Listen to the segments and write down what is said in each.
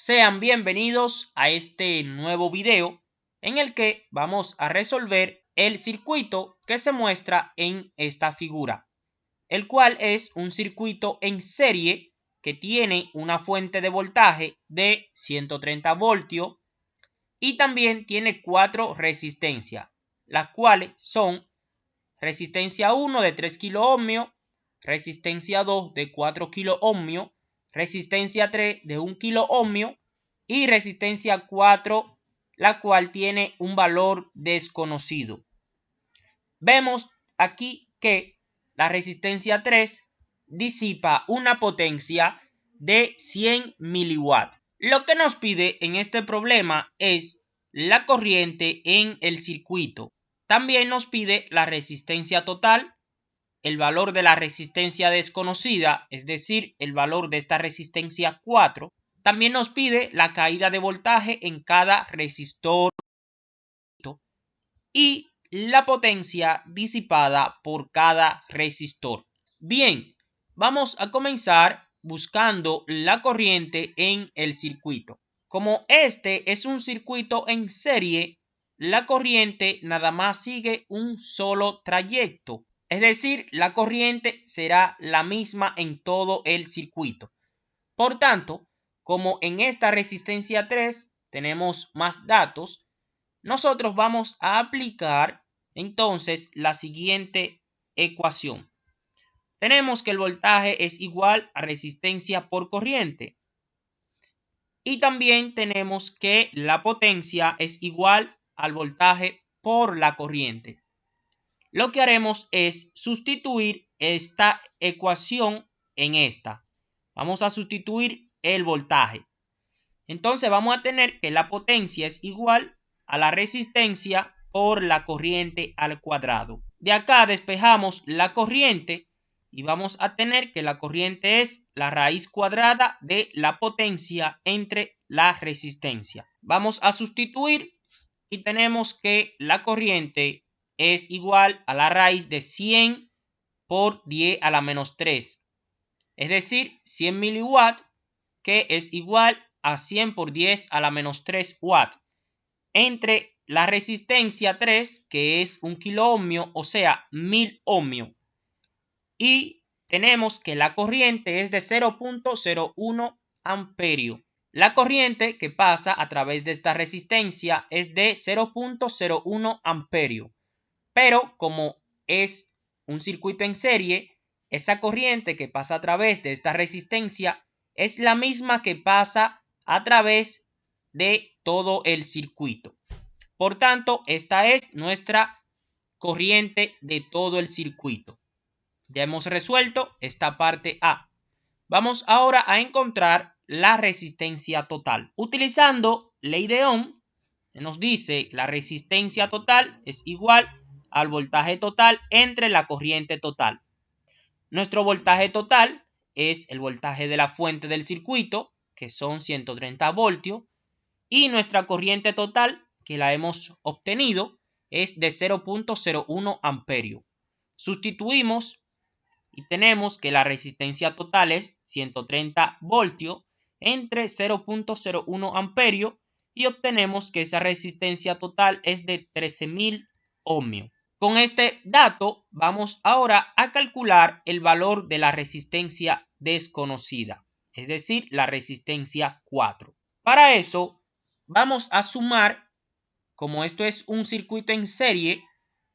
Sean bienvenidos a este nuevo video en el que vamos a resolver el circuito que se muestra en esta figura, el cual es un circuito en serie que tiene una fuente de voltaje de 130 voltios y también tiene 4 resistencias, las cuales son resistencia 1 de 3 kiloohmios, resistencia 2 de 4 kiloohmios, resistencia 3 de 1 kiloohmio y resistencia 4, la cual tiene un valor desconocido. Vemos aquí que la resistencia 3 disipa una potencia de 100 miliwatts. Lo que nos pide en este problema es la corriente en el circuito. También nos pide la resistencia total, el valor de la resistencia desconocida, es decir, el valor de esta resistencia 4. También nos pide la caída de voltaje en cada resistor y la potencia disipada por cada resistor. Bien, vamos a comenzar buscando la corriente en el circuito. Como este es un circuito en serie, la corriente nada más sigue un solo trayecto. Es decir, la corriente será la misma en todo el circuito. Por tanto, como en esta resistencia 3 tenemos más datos, nosotros vamos a aplicar entonces la siguiente ecuación. Tenemos que el voltaje es igual a resistencia por corriente. Y también tenemos que la potencia es igual al voltaje por la corriente. Lo que haremos es sustituir esta ecuación en esta. Vamos a sustituir el voltaje. Entonces vamos a tener que la potencia es igual a la resistencia por la corriente al cuadrado. De acá despejamos la corriente y vamos a tener que la corriente es la raíz cuadrada de la potencia entre la resistencia. Vamos a sustituir y tenemos que la corriente es igual a la raíz de 100 por 10 a la menos 3. Es decir, 100 miliwatts, que es igual a 100 por 10 a la menos 3 watts. Entre la resistencia 3, que es 1 kiloohmio, o sea, 1000 ohmios. Y tenemos que la corriente es de 0.01 amperio. La corriente que pasa a través de esta resistencia es de 0.01 amperio. Pero como es un circuito en serie, esa corriente que pasa a través de esta resistencia es la misma que pasa a través de todo el circuito. Por tanto, esta es nuestra corriente de todo el circuito. Ya hemos resuelto esta parte A. Vamos ahora a encontrar la resistencia total. Utilizando ley de Ohm, nos dice la resistencia total es igual al voltaje total entre la corriente total. Nuestro voltaje total es el voltaje de la fuente del circuito, que son 130 voltios, y nuestra corriente total, que la hemos obtenido, es de 0.01 amperio. Sustituimos y tenemos que la resistencia total es 130 voltios entre 0.01 amperio y obtenemos que esa resistencia total es de 13.000 ohmios. Con este dato vamos ahora a calcular el valor de la resistencia desconocida, es decir, la resistencia 4. Para eso vamos a sumar, como esto es un circuito en serie,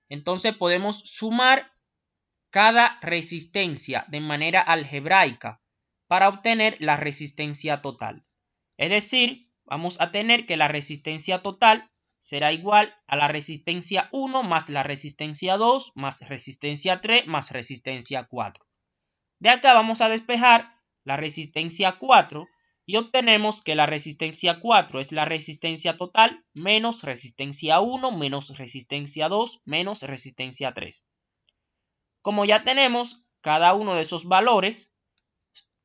entonces podemos sumar cada resistencia de manera algebraica para obtener la resistencia total. Es decir, vamos a tener que la resistencia total será igual a la resistencia 1 más la resistencia 2 más resistencia 3 más resistencia 4. De acá vamos a despejar la resistencia 4 y obtenemos que la resistencia 4 es la resistencia total menos resistencia 1 menos resistencia 2 menos resistencia 3. Como ya tenemos cada uno de esos valores,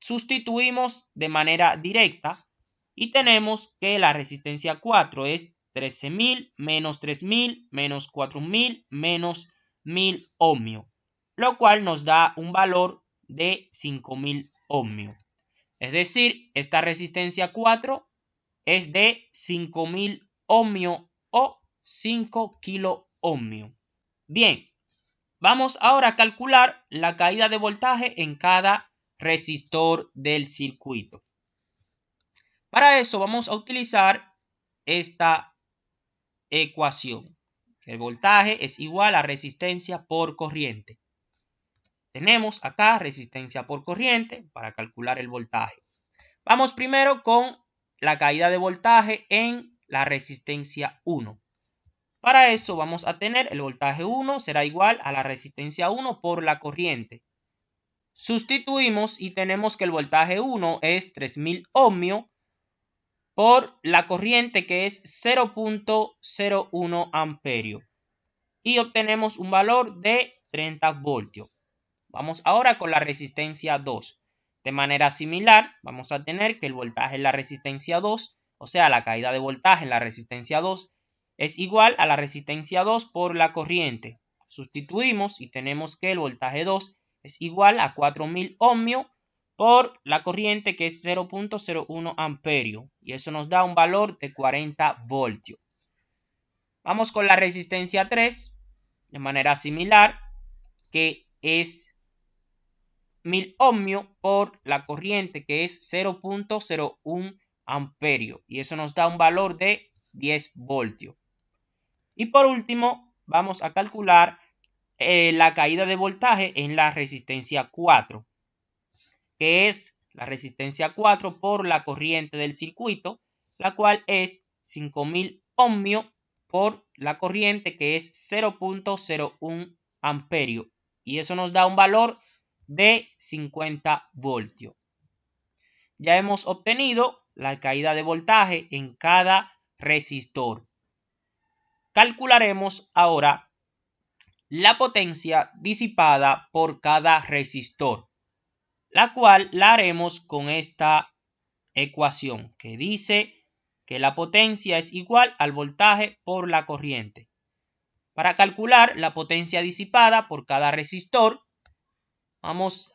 sustituimos de manera directa y tenemos que la resistencia 4 es 13.000 menos 3.000 menos 4.000 menos 1.000 ohmios, lo cual nos da un valor de 5.000 ohmios. Es decir, esta resistencia 4 es de 5000 ohmios o 5 kilo ohmios. Bien, vamos ahora a calcular la caída de voltaje en cada resistor del circuito. Para eso vamos a utilizar esta ecuación. El voltaje es igual a resistencia por corriente. Tenemos acá resistencia por corriente para calcular el voltaje. Vamos primero con la caída de voltaje en la resistencia 1. Para eso vamos a tener el voltaje 1 será igual a la resistencia 1 por la corriente. Sustituimos y tenemos que el voltaje 1 es 3000 ohmios por la corriente que es 0.01 amperio. Y obtenemos un valor de 30 voltios. Vamos ahora con la resistencia 2. De manera similar, vamos a tener que el voltaje en la resistencia 2, o sea, la caída de voltaje en la resistencia 2, es igual a la resistencia 2 por la corriente. Sustituimos y tenemos que el voltaje 2 es igual a 4000 ohmios por la corriente que es 0.01 amperio. Y eso nos da un valor de 40 voltios. Vamos con la resistencia 3, de manera similar, que es 1000 ohmios por la corriente que es 0.01 amperio y eso nos da un valor de 10 voltios. Y por último vamos a calcular la caída de voltaje en la resistencia 4, que es la resistencia 4 por la corriente del circuito, la cual es 5000 ohmios por la corriente que es 0.01 amperio y eso nos da un valor de 50 voltios. Ya hemos obtenido la caída de voltaje en cada resistor. Calcularemos ahora la potencia disipada por cada resistor, la cual la haremos con esta ecuación que dice que la potencia es igual al voltaje por la corriente. Para calcular la potencia disipada por cada resistor, vamos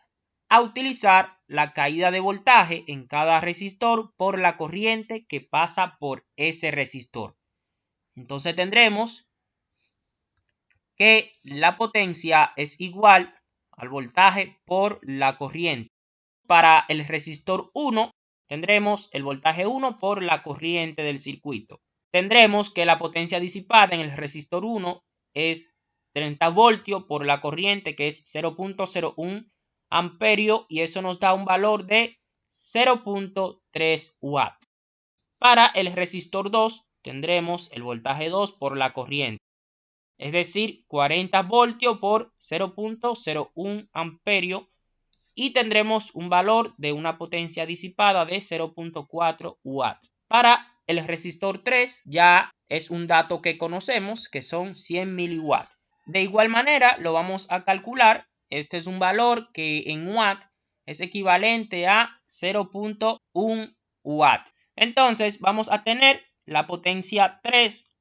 a utilizar la caída de voltaje en cada resistor por la corriente que pasa por ese resistor. Entonces tendremos que la potencia es igual al voltaje por la corriente. Para el resistor 1 tendremos el voltaje 1 por la corriente del circuito. Tendremos que la potencia disipada en el resistor 1 es 30 voltios por la corriente que es 0.01 amperio y eso nos da un valor de 0.3 watts. Para el resistor 2 tendremos el voltaje 2 por la corriente, es decir, 40 voltios por 0.01 amperio y tendremos un valor de una potencia disipada de 0.4 watts. Para el resistor 3 ya es un dato que conocemos que son 100 miliwatts. De igual manera lo vamos a calcular. Este es un valor que en watts es equivalente a 0.1 watt. Entonces vamos a tener la potencia 3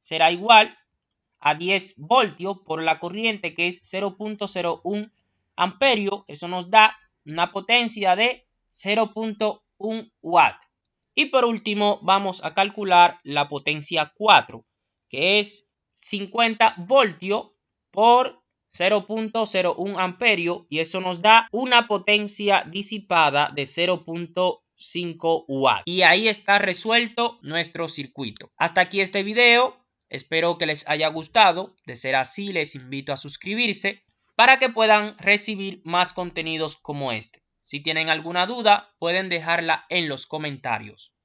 será igual a 10 voltios por la corriente que es 0.01 amperio. Eso nos da una potencia de 0.1 watt. Y por último vamos a calcular la potencia 4 que es 50 voltios por 0.01 amperio y eso nos da una potencia disipada de 0.5 watts. Y ahí está resuelto nuestro circuito. Hasta aquí este video. Espero que les haya gustado. De ser así, les invito a suscribirse para que puedan recibir más contenidos como este. Si tienen alguna duda, pueden dejarla en los comentarios.